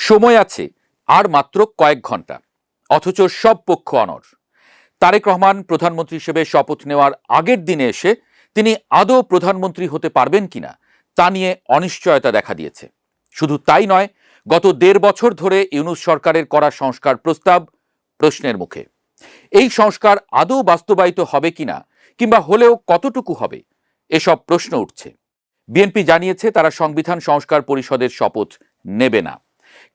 সময় আছে আর মাত্র কয়েক ঘন্টা, অথচ সব পক্ষ অনড়। তারেক রহমান প্রধানমন্ত্রী হিসেবে শপথ নেওয়ার আগের দিনে এসে তিনি আদৌ প্রধানমন্ত্রী হতে পারবেন কিনা তা নিয়ে অনিশ্চয়তা দেখা দিয়েছে। শুধু তাই নয়, গত ১.৫ বছর ধরে ইউনূস সরকারের করা সংস্কার প্রস্তাব প্রশ্নের মুখে। এই সংস্কার আদৌ বাস্তবায়িত হবে কিনা, কিংবা হলেও কতটুকু হবে, এসব প্রশ্ন উঠছে। বিএনপি জানিয়েছে তারা সংবিধান সংস্কার পরিষদের শপথ নেবে না।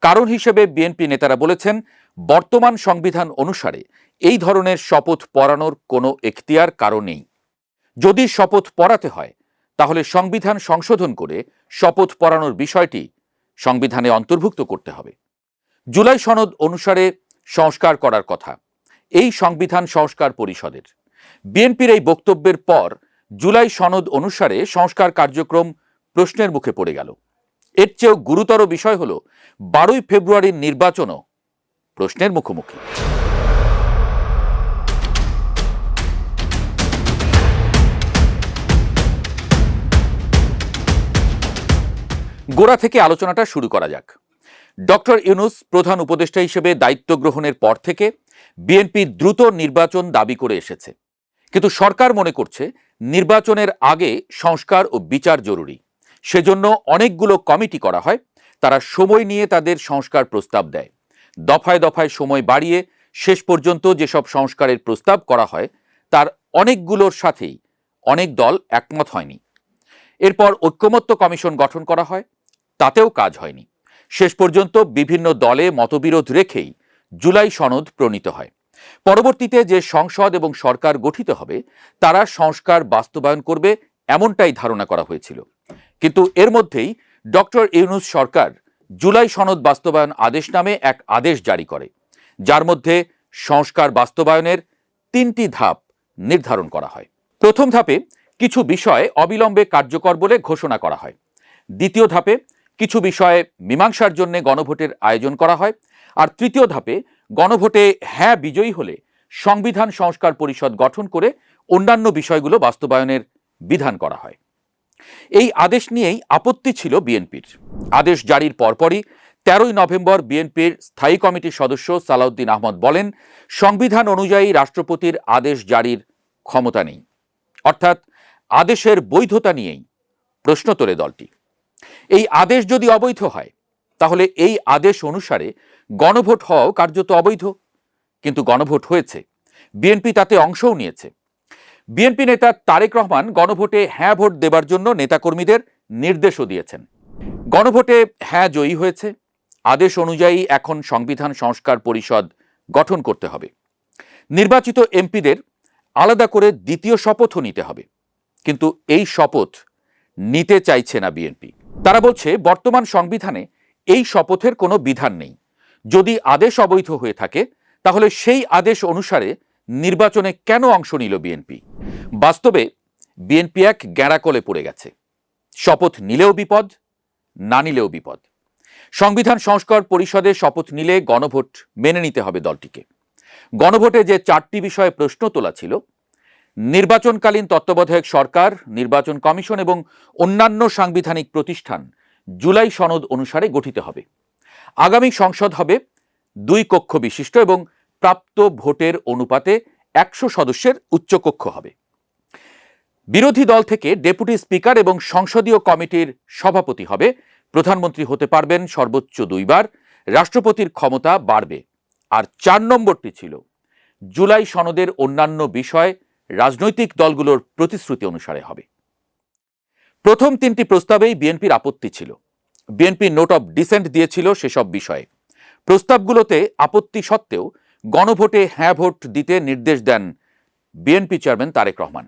কারণ হিসেবে বিএনপি নেতারা বলেছেন, বর্তমান সংবিধান অনুসারে এই ধরনের শপথ পড়ানোর কোনো এখতিয়ার কারো নেই। যদি শপথ পড়াতে হয় তাহলে সংবিধান সংশোধন করে শপথ পড়ানোর বিষয়টি সংবিধানে অন্তর্ভুক্ত করতে হবে। জুলাই সনদ অনুসারে সংস্কার করার কথা এই সংবিধান সংস্কার পরিষদের। বিএনপির এই বক্তব্যের পর জুলাই সনদ অনুসারে সংস্কার কার্যক্রম প্রশ্নের মুখে পড়ে গেল। এর চেয়েও গুরুতর বিষয় হল ১২ই ফেব্রুয়ারির নির্বাচনও প্রশ্নের মুখোমুখি। গোড়া থেকে আলোচনাটা শুরু করা যাক। ডক্টর ইউনূস প্রধান উপদেষ্টা হিসেবে দায়িত্ব গ্রহণের পর থেকে বিএনপি দ্রুত নির্বাচন দাবি করে এসেছে, কিন্তু সরকার মনে করছে নির্বাচনের আগে সংস্কার ও বিচার জরুরি। সেজন্য অনেকগুলো কমিটি করা হয়, তারা সময় নিয়ে তাদের সংস্কার প্রস্তাব দেয়। দফায় দফায় সময় বাড়িয়ে শেষ পর্যন্ত যেসব সংস্কারের প্রস্তাব করা হয় তার অনেকগুলোর সাথেই অনেক দল একমত হয়নি। এরপর ঐক্যমত্য কমিশন গঠন করা হয়, তাতেও কাজ হয়নি। শেষ পর্যন্ত বিভিন্ন দলে মতবিরোধ রেখেই জুলাই সনদ প্রণীত হয়। পরবর্তীতে যে সংসদ এবং সরকার গঠিত হবে তারা সংস্কার বাস্তবায়ন করবে, এমনটাই ধারণা করা হয়েছিল। কিন্তু এর মধ্যেই ডক্টর ইউনূস সরকার জুলাই সনদ বাস্তবায়ন আদেশ নামে এক আদেশ জারি করে, যার মধ্যে সংস্কার বাস্তবায়নের ৩টি ধাপ নির্ধারণ করা হয়। প্রথম ধাপে কিছু বিষয় অবিলম্বে কার্যকর বলে ঘোষণা করা হয়। দ্বিতীয় ধাপে কিছু বিষয়ে মীমাংসার জন্য গণভোটের আয়োজন করা হয়। আর তৃতীয় ধাপে গণভোটে হ্যাঁ বিজয়ী হলে সংবিধান সংস্কার পরিষদ গঠন করে অন্যান্য বিষয়গুলো বাস্তবায়নের বিধান করা হয়। এই আদেশ নিয়েই আপত্তি ছিল বিএনপির। আদেশ জারির পরপরই ১৩ই নভেম্বর বিএনপির স্থায়ী কমিটির সদস্য সালাউদ্দিন আহমদ বলেন, সংবিধান অনুযায়ী রাষ্ট্রপতির আদেশ জারির ক্ষমতা নেই, অর্থাৎ আদেশের বৈধতা নিয়েই প্রশ্ন তোলে দলটি। এই আদেশ যদি অবৈধ হয় তাহলে এই আদেশ অনুসারে গণভোট হওয়াও কার্যত অবৈধ। কিন্তু গণভোট হয়েছে, বিএনপি তাতে অংশও নিয়েছে। বিএনপি নেতা তারেক রহমান গণভোটে হ্যাঁ ভোট দেবার জন্য নেতাকর্মীদের নির্দেশও দিয়েছেন। গণভোটে হ্যাঁ জয়ী হয়েছে। আদেশ অনুযায়ী এখন সংবিধান সংস্কার পরিষদ গঠন করতে হবে। নির্বাচিত এমপিদের আলাদা করে দ্বিতীয় শপথও নিতে হবে, কিন্তু এই শপথ নিতে চাইছে না বিএনপি। তারা বলছে বর্তমান সংবিধানে এই শপথের কোনো বিধান নেই। যদি আদেশ অবৈধ হয়ে থাকে তাহলে সেই আদেশ অনুসারে নির্বাচনে কেন অংশ নিল বিএনপি? বাস্তবে বিএনপি এক গ্যাঁড়াকলে পড়ে গেছে। শপথ নিলেও বিপদ, না নিলেও বিপদ। সংবিধান সংস্কার পরিষদে শপথ নিলে গণভোট মেনে নিতে হবে দলটিকে। গণভোটে যে 4টি বিষয়ে প্রশ্ন তোলা ছিল, নির্বাচনকালীন তত্ত্বাবধায়ক সরকার, নির্বাচন কমিশন এবং অন্যান্য সাংবিধানিক প্রতিষ্ঠান জুলাই সনদ অনুসারে গঠিত হবে। আগামী সংসদ হবে 2 কক্ষ বিশিষ্ট এবং প্রাপ্ত ভোটের অনুপাতে 100 সদস্যের উচ্চকক্ষ হবে। বিরোধী দল থেকে ডেপুটি স্পিকার এবং সংসদীয় কমিটির সভাপতি হবে। প্রধানমন্ত্রী হতে পারবেন সর্বোচ্চ 2 বার। রাষ্ট্রপতির ক্ষমতা বাড়বে। আর 4 নম্বরটি ছিল, জুলাই সনদের অন্যান্য বিষয় রাজনৈতিক দলগুলোর প্রতিশ্রুতি অনুসারে হবে। প্রথম 3টি প্রস্তাবেই বিএনপির আপত্তি ছিল। বিএনপি নোট অফ ডিসেন্ট দিয়েছিল সেসব বিষয়ে। প্রস্তাবগুলোতে আপত্তি সত্ত্বেও গণভোটে হ্যাঁ ভোট দিতে নির্দেশ দেন বিএনপি চেয়ারম্যান তারেক রহমান।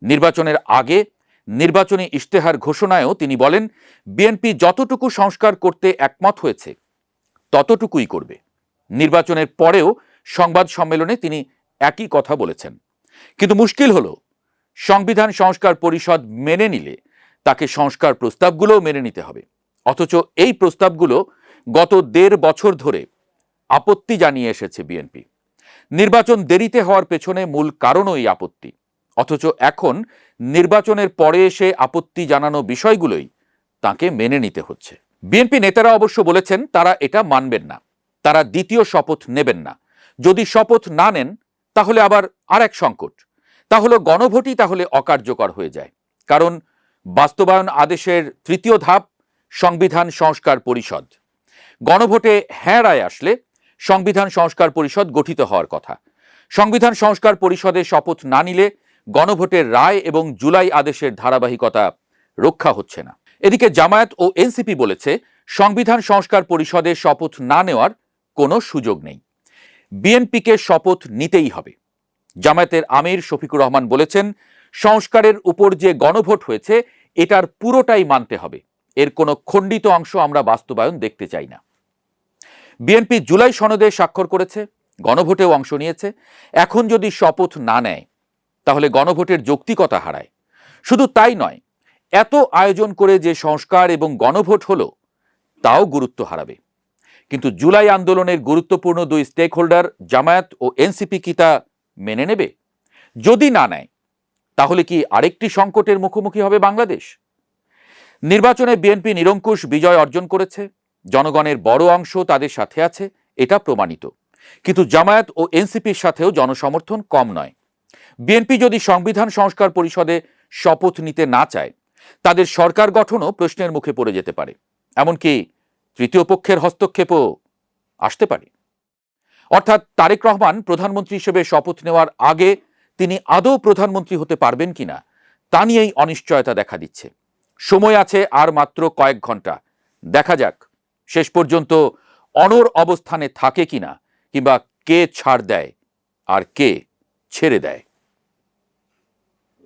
নির্বাচনের আগে নির্বাচনী ইশতেহার ঘোষণায়ও তিনি বলেন, বিএনপি যতটুকু সংস্কার করতে একমত হয়েছে ততটুকুই করবে। নির্বাচনের পরেও সংবাদ সম্মেলনে তিনি একই কথা বলেছেন। কিন্তু মুশকিল হলো, সংবিধান সংস্কার পরিষদ মেনে নিলে তাকে সংস্কার প্রস্তাবগুলোও মেনে নিতে হবে। অথচ এই প্রস্তাবগুলো গত 1.5 বছর ধরে আপত্তি জানিয়ে এসেছে বিএনপি। নির্বাচন দেরিতে হওয়ার পেছনে মূল কারণও এই আপত্তি। অথচ এখন নির্বাচনের পরে এসে আপত্তি জানানো বিষয়গুলোই তাকে মেনে নিতে হচ্ছে। বিএনপি নেতারা অবশ্য বলেছেন তারা এটা মানবেন না, তারা দ্বিতীয় শপথ নেবেন না। যদি শপথ না নেন তাহলে আবার আর এক সংকট, তাহলে গণভোটই তাহলে অকার্যকর হয়ে যায়। কারণ বাস্তবায়ন আদেশের তৃতীয় ধাপ সংবিধান সংস্কার পরিষদ। গণভোটে হ্যাঁ রায় আসলে সংবিধান সংস্কার পরিষদ গঠিত হওয়ার কথা। সংবিধান সংস্কার পরিষদে শপথ না নিলে গণভোটের রায় এবং জুলাই আদেশের ধারাবাহিকতা রক্ষা হচ্ছে না। এদিকে জামায়াত ও এনসিপি বলেছে সংবিধান সংস্কার পরিষদে শপথ না নেওয়ার কোনো সুযোগ নেই, বিএনপিকে শপথ নিতেই হবে। জামায়াতের আমির শফিকুর রহমান বলেছেন সংস্কারের উপর যে গণভোট হয়েছে এটার পুরোটাই মানতে হবে, এর কোনো খণ্ডিত অংশ আমরা বাস্তবায়ন দেখতে চাই না। বিএনপি জুলাই সনদে স্বাক্ষর করেছে, গণভোটেও অংশ নিয়েছে। এখন যদি শপথ না নেয় তাহলে গণভোটের যৌক্তিকতা হারায়। শুধু তাই নয়, এত আয়োজন করে যে সংস্কার এবং গণভোট হলো তাও গুরুত্ব হারাবে। কিন্তু জুলাই আন্দোলনের গুরুত্বপূর্ণ দুই স্টেক হোল্ডার জামায়াত ও এনসিপি কি তা মেনে নেবে? যদি না নেয় তাহলে কি আরেকটি সংকটের মুখোমুখি হবে বাংলাদেশ? নির্বাচনে বিএনপি নিরঙ্কুশ বিজয় অর্জন করেছে, জনগণের বড় অংশ তাদের সাথে আছে, এটা প্রমাণিত। কিন্তু জামায়াত ও এনসিপির সাথেও জনসমর্থন কম নয়। বিএনপি যদি সংবিধান সংস্কার পরিষদে শপথ নিতে না চায় তাদের সরকার গঠনও প্রশ্নের মুখে পড়ে যেতে পারে, এমনকি তৃতীয় পক্ষের হস্তক্ষেপও আসতে পারে। অর্থাৎ তারেক রহমান প্রধানমন্ত্রী হিসেবে শপথ নেওয়ার আগে তিনি আদৌ প্রধানমন্ত্রী হতে পারবেন কিনা তা নিয়েই অনিশ্চয়তা দেখা দিচ্ছে। সময় আছে আর মাত্র কয়েক ঘন্টা, দেখা যাক শেষ পর্যন্ত অনড় অবস্থানে থাকে কিনা, কিংবা কে ছাড় দেয় আর কে ছেড়ে দেয়।